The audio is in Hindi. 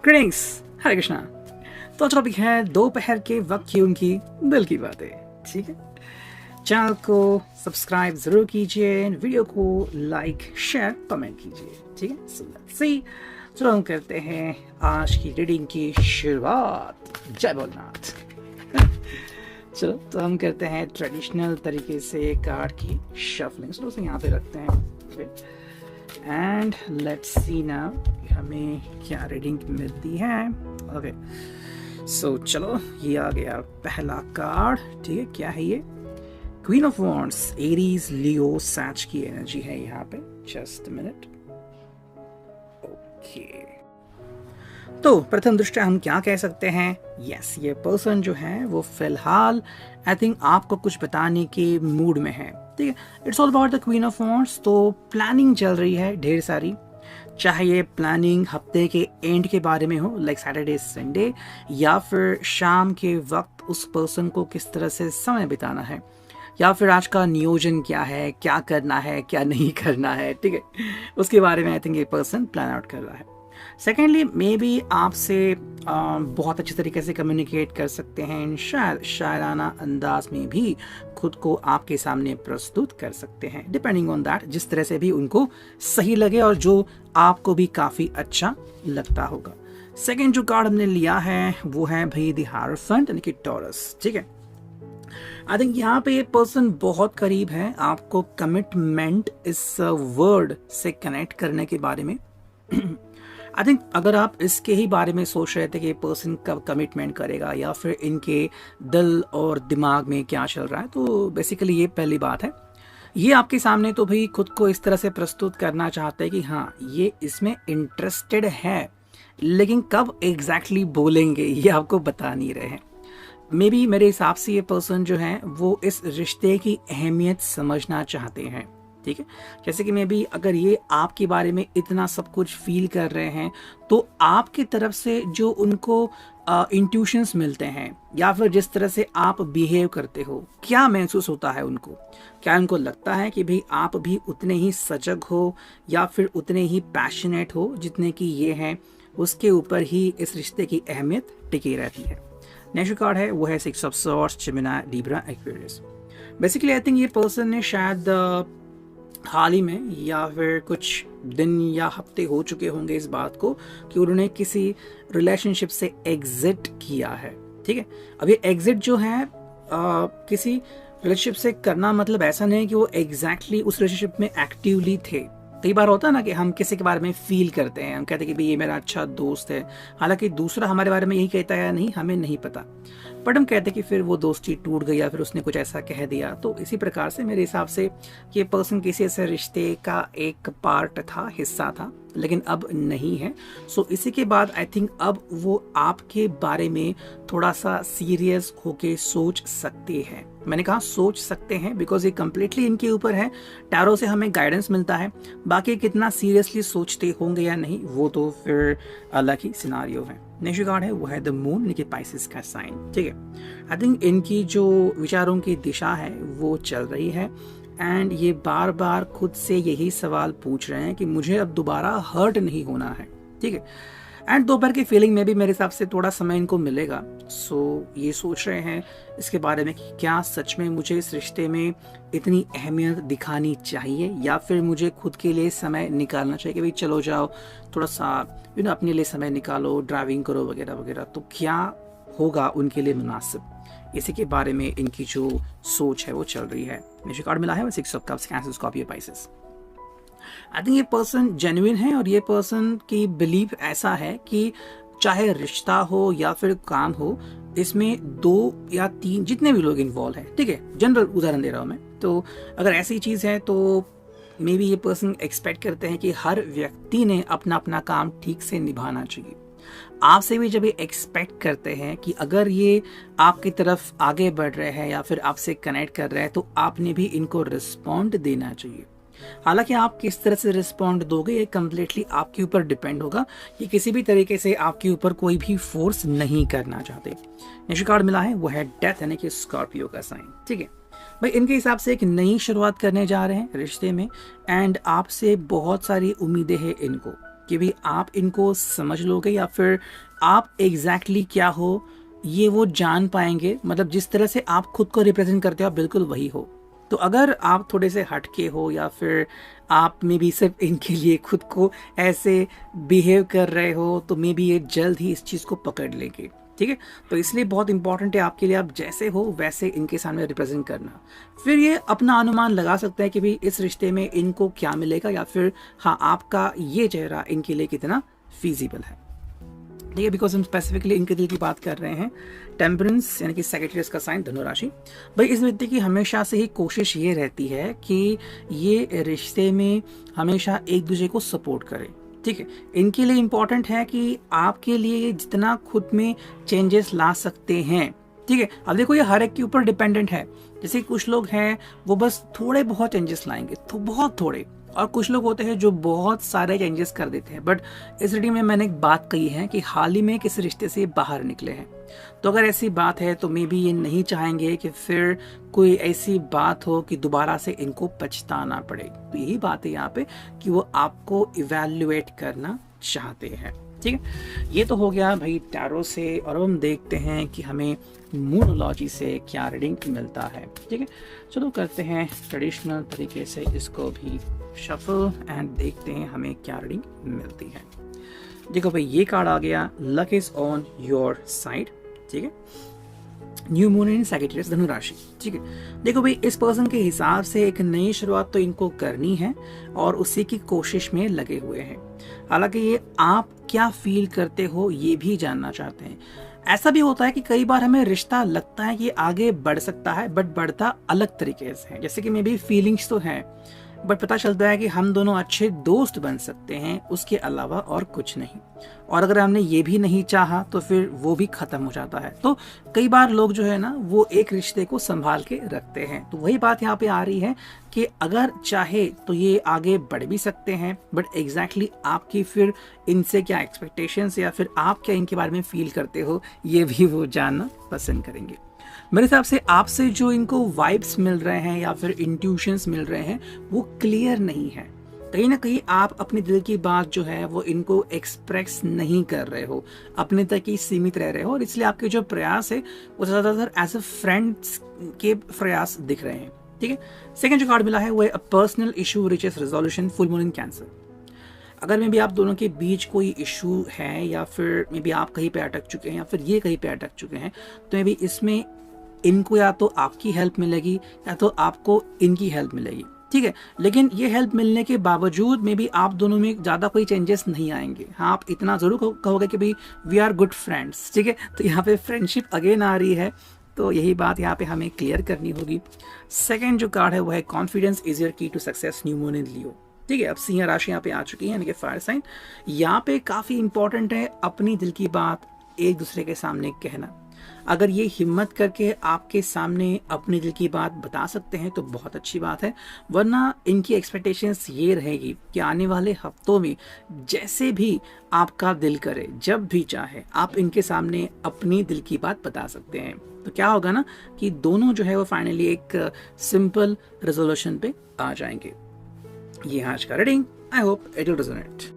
ग्रीटिंग्स, हरे कृष्णा। तो आज टॉपिक है दोपहर के वक्त की उनकी दिल की बातें। ठीक है, चैनल को सब्सक्राइब जरूर कीजिए, वीडियो को लाइक शेयर कमेंट कीजिए। ठीक है, सो लेट्स सी। चलो हम करते हैं आज की रीडिंग की शुरुआत। जय भोलेनाथ। चलो तो हम करते हैं ट्रेडिशनल तरीके से कार्ड की शफलिंग। चलो उसे यहाँ पे रखते हैं एंड लेट्स सी नाउ हमें क्या रीडिंग मिलती है। ओके सो चलो ये आ गया पहला कार्ड। ठीक है, क्या है ये? Queen of wands, Aries, Leo, Sachs की एनर्जी है यहाँ पे। Just minute. ओके, तो प्रथम दृष्टया हम क्या कह सकते हैं? यस, ये पर्सन जो है वो फिलहाल आई थिंक आपको कुछ बताने के मूड में है। ठीक है, it's all about the queen of wands. तो प्लानिंग चल रही है ढेर सारी, चाहे ये प्लानिंग हफ्ते के एंड के बारे में हो, लाइक सैटरडे संडे, या फिर शाम के वक्त उस पर्सन को किस तरह से समय बिताना है, या फिर आज का नियोजन क्या है, क्या करना है क्या नहीं करना है। ठीक है, उसके बारे में आई थिंक ये पर्सन प्लान आउट कर रहा है। सेकेंडली, मे बी आपसे बहुत अच्छे तरीके से कम्युनिकेट कर सकते हैं, शायद शायराना अंदाज में भी खुद को आपके सामने प्रस्तुत कर सकते हैं, डिपेंडिंग ऑन दैट, जिस तरह से भी उनको सही लगे और जो आपको भी काफ़ी अच्छा लगता होगा। सेकेंड जो कार्ड हमने लिया है वो है भाई द हायरोफेंट यानी कि टॉरस। ठीक है, आई थिंक यहाँ पे ये पर्सन बहुत करीब है आपको कमिटमेंट इस वर्ड से कनेक्ट करने के बारे में। आई थिंक अगर आप इसके ही बारे में सोच रहे थे कि ये पर्सन कब कमिटमेंट करेगा या फिर इनके दिल और दिमाग में क्या चल रहा है, तो बेसिकली ये पहली बात है। ये आपके सामने तो भाई खुद को इस तरह से प्रस्तुत करना चाहते हैं कि हाँ ये इसमें इंटरेस्टेड है, लेकिन कब एग्जैक्टली बोलेंगे ये आपको बता नहीं रहे हैं। मे बी मेरे हिसाब से ये पर्सन जो है वो इस रिश्ते की अहमियत समझना चाहते हैं। ठीक है, जैसे कि मे बी अगर ये आपके बारे में इतना सब कुछ फील कर रहे हैं तो आपकी तरफ से जो उनको इंट्यूशंस मिलते हैं या फिर जिस तरह से आप बिहेव करते हो, क्या महसूस होता है उनको? क्या उनको लगता है कि भाई आप भी उतने ही सजग हो या फिर उतने ही पैशनेट हो जितने कि ये हैं? उसके ऊपर ही इस रिश्ते की अहमियत टिकी रहती है। नेक्स्ट कार्ड है वो है six of swords, Gemini, Libra, Aquarius. Basically I think ये पर्सन ने शायद हाल ही में या फिर कुछ दिन या हफ्ते हो चुके होंगे इस बात को कि उन्होंने किसी रिलेशनशिप से एग्जिट किया है। ठीक है, अब ये एग्जिट जो है किसी रिलेशनशिप से करना मतलब ऐसा नहीं है कि वो एग्जैक्टली उस रिलेशनशिप में एक्टिवली थे। कई बार होता है ना कि हम किसी के बारे में फील करते हैं, हम कहते हैं कि भाई ये मेरा अच्छा दोस्त है, हालांकि दूसरा हमारे बारे में यही कहता है या नहीं हमें नहीं पता, बट हम कहते हैं कि फिर वो दोस्ती टूट गई या फिर उसने कुछ ऐसा कह दिया। तो इसी प्रकार से मेरे हिसाब से ये पर्सन किसी ऐसे रिश्ते का एक पार्ट था, हिस्सा था, लेकिन अब नहीं है। सो इसी के बाद आई थिंक अब वो आपके बारे में थोड़ा सा सीरियस होके सोच सकते हैं। मैंने कहा सोच सकते हैं बिकॉज ये कंप्लीटली इनके ऊपर है। टैरो से हमें गाइडेंस मिलता है, बाकी कितना सीरियसली सोचते होंगे या नहीं वो तो फिर अलग ही सिनारियो है। नेक्स्ट कार्ड है वो है द मून यानी कि पाइसेस का साइन। ठीक है, आई थिंक इनकी जो विचारों की दिशा है वो चल रही है एंड ये बार बार खुद से यही सवाल पूछ रहे हैं कि मुझे अब दोबारा हर्ट नहीं होना है। ठीक है, एंड दोपहर की फीलिंग में भी मेरे हिसाब से थोड़ा समय इनको मिलेगा। सो ये सोच रहे हैं इसके बारे में कि क्या सच में मुझे इस रिश्ते में इतनी अहमियत दिखानी चाहिए या फिर मुझे खुद के लिए समय निकालना चाहिए कि भाई चलो जाओ थोड़ा सा अपने लिए समय निकालो, ड्राइविंग करो वगैरह वगैरह। तो क्या होगा उनके लिए मुनासिब, इसी के बारे में इनकी जो सोच है वो चल रही है। मुझे कार्ड मिला है six of cups, cancer, Scorpio, Pisces. I think ये पर्सन जेन्युइन है और ये पर्सन की बिलीफ ऐसा है कि चाहे रिश्ता हो या फिर काम हो, इसमें 2 या 3 जितने भी लोग इन्वॉल्व हैं, ठीक है, जनरल उदाहरण दे रहा हूँ मैं, तो अगर ऐसी चीज़ है तो मे बी ये पर्सन एक्सपेक्ट करते हैं कि हर व्यक्ति ने अपना अपना काम ठीक से निभाना चाहिए। आपसे भी जब ये एक्सपेक्ट करते हैं कि अगर ये आपकी तरफ आगे बढ़ रहे हैं या फिर आपसे कनेक्ट कर रहे हैं तो आपने भी इनको रिस्पॉन्ड देना चाहिए। हालांकि आप किस तरह से रिस्पॉन्ड दोगे ये कम्प्लीटली आपके ऊपर डिपेंड होगा। ये किसी भी तरीके से आपके ऊपर कोई भी फोर्स नहीं करना चाहते। नेक्स्ट कार्ड मिला है वो है डेथ यानी कि स्कॉर्पियो का साइन। ठीक है भाई, इनके हिसाब से एक नई शुरुआत करने जा रहे हैं रिश्ते में एंड आपसे बहुत सारी उम्मीदें हैं इनको। कि भी आप इनको समझ लोगे या फिर आप एग्जैक्टली क्या हो ये वो जान पाएंगे, मतलब जिस तरह से आप खुद को रिप्रेजेंट करते हो आप बिल्कुल वही हो। तो अगर आप थोड़े से हटके हो या फिर आप में भी सिर्फ इनके लिए खुद को ऐसे बिहेव कर रहे हो तो मे बी ये जल्द ही इस चीज़ को पकड़ लेंगे। ठीक है, तो इसलिए बहुत इंपॉर्टेंट है आपके लिए आप जैसे हो वैसे इनके सामने रिप्रेजेंट करना। फिर ये अपना अनुमान लगा सकते हैं कि भाई इस रिश्ते में इनको क्या मिलेगा या फिर हाँ आपका ये चेहरा इनके लिए कितना फीजिबल है। ठीक है, बिकॉज हम स्पेसिफिकली इनके दिल की बात कर रहे हैं। टेम्परेंस यानी कि सैजिटेरियस का साइन धनु राशि। भाई इस व्यक्ति की हमेशा से ही कोशिश ये रहती है कि ये रिश्ते में हमेशा एक दूसरे को सपोर्ट करे। ठीक है, इनके लिए इम्पॉर्टेंट है कि आपके लिए जितना खुद में चेंजेस ला सकते हैं। ठीक है, अब देखो ये हर एक के ऊपर डिपेंडेंट है। जैसे कुछ लोग हैं वो बस थोड़े बहुत चेंजेस लाएंगे, तो बहुत थोड़े, और कुछ लोग होते हैं जो बहुत सारे चेंजेस कर देते हैं। बट इस रीडिंग में मैंने एक बात कही है कि हाल ही में किसी रिश्ते से बाहर निकले हैं, तो अगर ऐसी बात है तो मे बी ये नहीं चाहेंगे कि फिर कोई ऐसी बात हो कि दोबारा से इनको पछताना पड़े। तो यही बात है यहाँ पे कि वो आपको इवैल्यूएट करना चाहते हैं। ठीक है, ये तो हो गया भाई टैरो से, और अब हम देखते हैं कि हमें मूनोलॉजी से क्या रीडिंग मिलता है। ठीक है, चलो करते हैं ट्रेडिशनल तरीके से इसको भी शफल एंड देखते हैं हमें क्या रीडिंग मिलती है। देखो भाई ये कार्ड आ गया, luck is on your side. ठीक है, न्यू मून इन सैजिटेरियस धनु राशि। ठीक है, देखो भाई इस पर्सन के हिसाब से एक नई शुरुआत तो इनको करनी है और उसी की कोशिश में लगे हुए हैं। हालांकि ये आप क्या फील करते हो ये भी जानना चाहते हैं। ऐसा भी होता है कि कई बार हमें रिश्ता लगता है कि आगे बढ़ सकता है बट बढ़ता अलग तरीके से है। जैसे कि मे बी फीलिंग्स तो हैं बट पता चलता है कि हम दोनों अच्छे दोस्त बन सकते हैं, उसके अलावा और कुछ नहीं। और अगर हमने ये भी नहीं चाहा तो फिर वो भी खत्म हो जाता है। तो कई बार लोग जो है ना वो एक रिश्ते को संभाल के रखते हैं। तो वही बात यहाँ पे आ रही है कि अगर चाहे तो ये आगे बढ़ भी सकते हैं, बट एग्जैक्टली आपकी फिर इनसे क्या एक्सपेक्टेशंस या फिर आप क्या इनके बारे में फील करते हो ये भी वो जानना पसंद करेंगे। मेरे हिसाब से आपसे जो इनको वाइब्स मिल रहे हैं या फिर इंट्यूशंस मिल रहे हैं वो क्लियर नहीं है। कहीं ना कहीं आप अपने दिल की बात जो है वो इनको एक्सप्रेस नहीं कर रहे हो, अपने तक ही सीमित रह रहे हो, और इसलिए आपके जो प्रयास है वो ज़्यादातर एज अ फ्रेंड्स के प्रयास दिख रहे हैं। ठीक है, सेकंड जो कार्ड मिला है वो है a personal issue riches resolution, full moon in cancer. अगर मे बी आप दोनों के बीच कोई इशू है या फिर मे बी आप कहीं पे अटक चुके हैं या फिर ये कहीं पे अटक चुके हैं, तो मे बी इसमें इनको या तो आपकी हेल्प मिलेगी या तो आपको इनकी हेल्प मिलेगी। ठीक है, लेकिन ये हेल्प मिलने के बावजूद में भी आप दोनों में ज़्यादा कोई चेंजेस नहीं आएंगे। हाँ, आप इतना ज़रूर कहोगे कि भाई वी आर गुड फ्रेंड्स। ठीक है, तो यहाँ पे फ्रेंडशिप अगेन आ रही है, तो यही बात यहाँ पे हमें क्लियर करनी होगी। सेकेंड जो कार्ड है वो है confidence is your key to success, new moon in Leo. ठीक है, अब सिंह राशि यहाँ पे आ चुकी है यानी कि फायर साइन। यहाँ पे काफ़ी इंपॉर्टेंट है अपनी दिल की बात एक दूसरे के सामने कहना। अगर ये हिम्मत करके आपके सामने अपने दिल की बात बता सकते हैं तो बहुत अच्छी बात है, वरना इनकी एक्सपेक्टेशंस ये रहेगी कि आने वाले हफ्तों में जैसे भी आपका दिल करे, जब भी चाहे आप इनके सामने अपनी दिल की बात बता सकते हैं। तो क्या होगा ना कि दोनों जो है वो फाइनली एक सिंपल रेजोल्यूशन पे आ जाएंगे। ये आज का reading, I hope it will resonate.